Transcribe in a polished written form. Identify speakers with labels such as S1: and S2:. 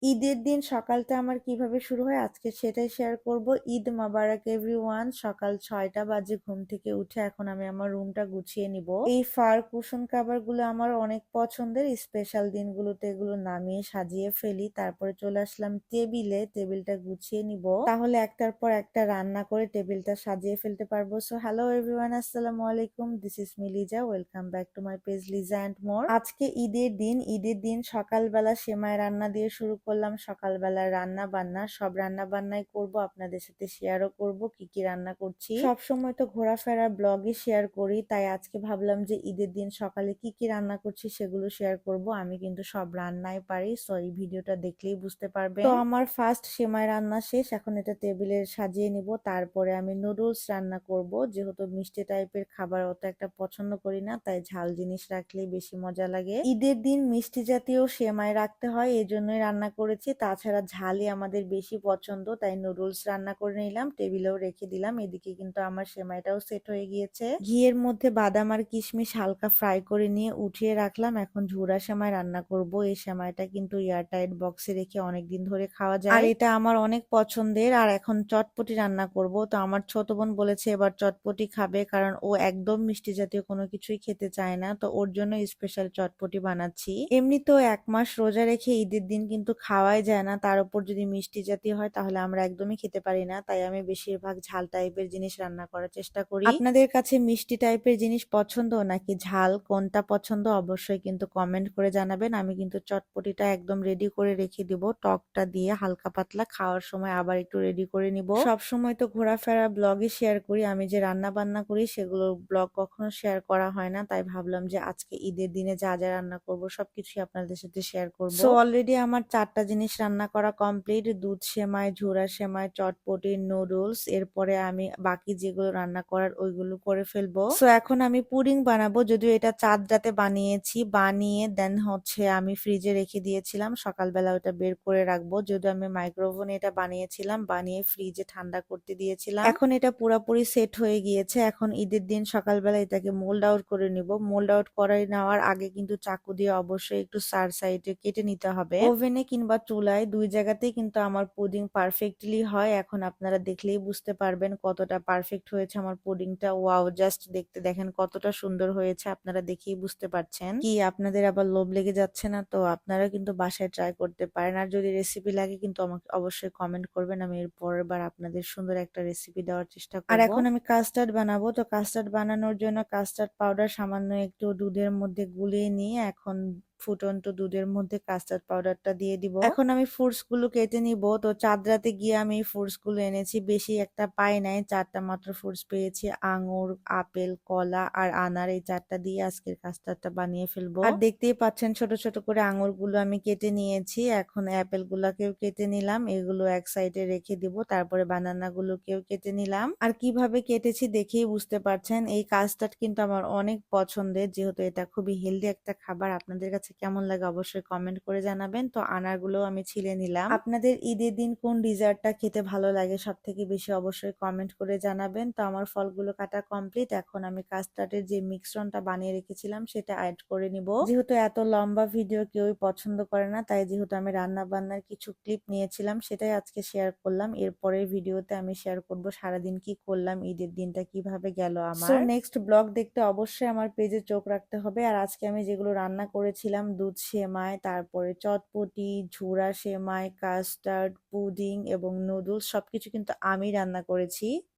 S1: ঈদের দিন সকালটা আমার কিভাবে শুরু হয় আজকে সেটাই শেয়ার করব। ঈদ মোবারক এভরিওয়ান। সকাল 6টা বাজে ঘুম থেকে উঠে এখন আমি আমার রুমটা গুছিয়ে নিব। এই ফার কুশন কাভার গুলো আমার অনেক পছন্দের। স্পেশাল দিনগুলোতে এগুলো নামিয়ে সাজিয়ে ফেলি, তারপরে চলে আসলাম টেবিলে, টেবিলটা গুছিয়ে নিব, তাহলে একটার পর একটা রান্না করে টেবিলটা সাজিয়ে ফেলতে পারবো। সো হ্যালো এভরিওয়ান, আসসালামু আলাইকুম, this is me Liza, welcome back to my page Liza and more. আজকে ঈদের দিন সকালবেলা সেমাই রান্না দিয়ে শুরু করলাম। সকালবেলা রান্না বান্না সব রান্না বান্নাই করব, আপনাদের সাথে শেয়ারও করব কি কি রান্না করছি। সব সময় তো ঘোরাফেরা ব্লগে শেয়ার করি, তাই আজকে ভাবলাম যে ঈদের দিন সকালে কি কি রান্না করছি সেগুলো শেয়ার করব। আমি কিন্তু সব রান্নাই পারি, সো এই ভিডিওটা দেখলেই বুঝতে পারবেন। তো আমার ফার্স্ট সেমাই রান্না শেষ, এখন এটা টেবিলে সাজিয়ে নিব। তারপরে আমি নুডলস রান্না করব, যেহেতু মিষ্টি টাইপের খাবার অত একটা পছন্দ করি না, তাই ঝাল জিনিস রাখলেই বেশি মজা লাগে। ঈদের দিন মিষ্টি জাতীয় সেমাই রাখতে হয়, এই জন্যই রান্না করেছি। তাছাড়া ঝালই আমাদের বেশি পছন্দ, তাই নুডলস রান্না করে নিলাম, টেবিলেও রেখে দিলাম। এদিকে কিন্তু আমার সেমাইটাও সেট হয়ে গিয়েছে। ঘিয়ের মধ্যে বাদাম আর কিশমিশ হালকা ফ্রাই করে নিয়ে উঠিয়ে রাখলাম। এখন ঝুরা সেমাই রান্না করব। এই সেমাইটা কিন্তু এয়ারটাইট বক্সে রেখে অনেকদিন ধরে খাওয়া যায়, আর এটা আমার অনেক পছন্দের। আর এখন চটপটি রান্না করব। তো আমার ছোট বোন বলেছে এবার চটপটি খাবে, কারণ ও একদম মিষ্টি জাতীয় কোনো কিছুই খেতে চায় না, তো ওর জন্য স্পেশাল চটপটি বানাচ্ছি। এমনিতেও 1 মাস রোজা রেখে ঈদের দিন কিন্তু খাওয়াই যায় না, তার উপর যদি মিষ্টি জাতীয় হয় তাহলে আমরা একদমই খেতে পারি না, তাই আমি বেশিরভাগ ঝাল টাইপের জিনিস রান্না করার চেষ্টা করি। আপনাদের কাছে মিষ্টি টাইপের জিনিস পছন্দ নাকি ঝাল, কোনটা পছন্দ অবশ্যই কিন্তু কমেন্ট করে জানাবেন। আমি কিন্তু চটপটিটা একদম রেডি করে রেখে দিব, টকটা দিয়ে হালকা পাতলা, খাওয়ার সময় আবার একটু রেডি করে নিব। সব সময় তো ঘোরাফেরা ব্লগে শেয়ার করি, আমি যে রান্না বান্না করি সেগুলো ব্লগ কখনো শেয়ার করা হয় না, তাই ভাবলাম যে আজকে ঈদের দিনে যা যা রান্না করব সবকিছুই আপনাদের সাথে শেয়ার করব। সো অলরেডি আমার 4টা জিনিস রান্না করা কমপ্লিট, দুধ সেমাই, ঝুরা সেমাই, চটপটি, নুডলস। এরপরে আমি বাকি যেগুলো রান্না করার ওইগুলো করে ফেলবো। সো এখন আমি পুডিং বানাবো, যদিও এটা চাঁদ রাতে বানিয়েছি, বানিয়ে দেন হচ্ছে আমি ফ্রিজে রেখে দিয়েছিলাম, সকালবেলা ওটা বের করে রাখবো। যদিও আমি মাইক্রোওভেনে এটা বানিয়েছিলাম, বানিয়ে ফ্রিজে ঠান্ডা করতে দিয়েছিলাম। এখন এটা পুরোপুরি সেট হয়ে গিয়েছে। এখন ঈদের দিন সকালবেলা এটাকে মোল্ড আউট করে নিব। মোল্ড আউট করে নেওয়ার আগে কিন্তু চাকু দিয়ে অবশ্যই একটু সার সাইডে কেটে নিতে হবে। ওভেনে কিংবা চুলায়, দুই জায়গাতেই কিন্তু আমার পুডিং পারফেক্টলি হয়। এখন আপনারা দেখলেই বুঝতে পারবেন কতটা পারফেক্ট হয়েছে আমার পুডিংটা। ওয়াও, জাস্ট দেখতে দেখেন কতটা সুন্দর হয়েছে, আপনারা দেখেই বুঝতে পারছেন। কি আপনাদের আবার লোভ লেগে যাচ্ছে না? তো আপনারা কিন্তু বাসায় ট্রাই করতে পারেন, আর যদি রেসিপি লাগে কিন্তু আমাকে অবশ্যই কমেন্ট করবেন, আমি এর পরের বার আপনাদের সুন্দর একটা রেসিপি দেওয়ার চেষ্টা করব। আর এখন আমি কাস্টার্ড বানাবো, তো কাস্টার্ড বানানোর জন্য কাস্টার্ড পাউডার সামান্য একটু দুধের মধ্যে গুলিয়ে নিয়ে এখন ফুটন্ত দুধের মধ্যে কাস্টার্ড পাউডারটা দিয়ে দিব। এখন আমি ফ্রুটস গুলো কেটে নিব। তো চাঁদ রাতে গিয়ে আমি এই ফ্রুটস গুলো এনেছি, বেশি একটা পাই নাই, 4টা মাত্র ফ্রুটস পেয়েছি, আঙুর, আপেল, কলা আর আনার। এই 4টা দিয়ে আজকের কাস্টার্ডটা বানিয়ে ফেলবো। আর দেখতেই পাচ্ছেন ছোট ছোট করে আঙুর গুলো আমি কেটে নিয়েছি, এখন অ্যাপেল গুলাকেও কেটে নিলাম, এগুলো এক সাইডে রেখে দিব। তারপরে বানানা গুলোকেও কেটে নিলাম, আর কিভাবে কেটেছি দেখেই বুঝতে পারছেন। এই কাস্টার্ড কিন্তু আমার অনেক পছন্দের, যেহেতু এটা খুবই হেলদি একটা খাবার। আপনাদের কাছে কেমন লাগে অবশ্যই কমেন্ট করে জানাবেন। তো আনারগুলো আমি ছিলে নিলাম। আপনাদের ঈদের দিন কোন ডিজার্টটা খেতে ভালো লাগে সব থেকে বেশি অবশ্যই কমেন্ট করে জানাবেন। তো আমার ফলগুলো কাটা কমপ্লিট, এখন আমি কাস্টার্ডের যে মিশ্রণটা বানিয়ে রেখেছিলাম সেটা অ্যাড করে নিব। যেহেতু এত লম্বা ভিডিও কেউই পছন্দ করে না, তাই যেহেতু আমি রান্না বান্নার কিছু ক্লিপ নিয়েছিলাম সেটাই আজকে শেয়ার করলাম। এরপরের ভিডিওতে আমি শেয়ার করব সারাদিন কি করলাম, ঈদের দিনটা কিভাবে গেল আমার। সো নেক্সট ব্লগ দেখতে অবশ্যই আমার পেজে চোখ রাখতে হবে। আর আজকে আমি যেগুলো রান্না করেছিলাম, দুধ সেমাই, তারপরে চটপটি, ঝুরা সেমাই, কাস্টার্ড, পুডিং এবং নুডলস, সবকিছু কিন্তু আমি রান্না করেছি।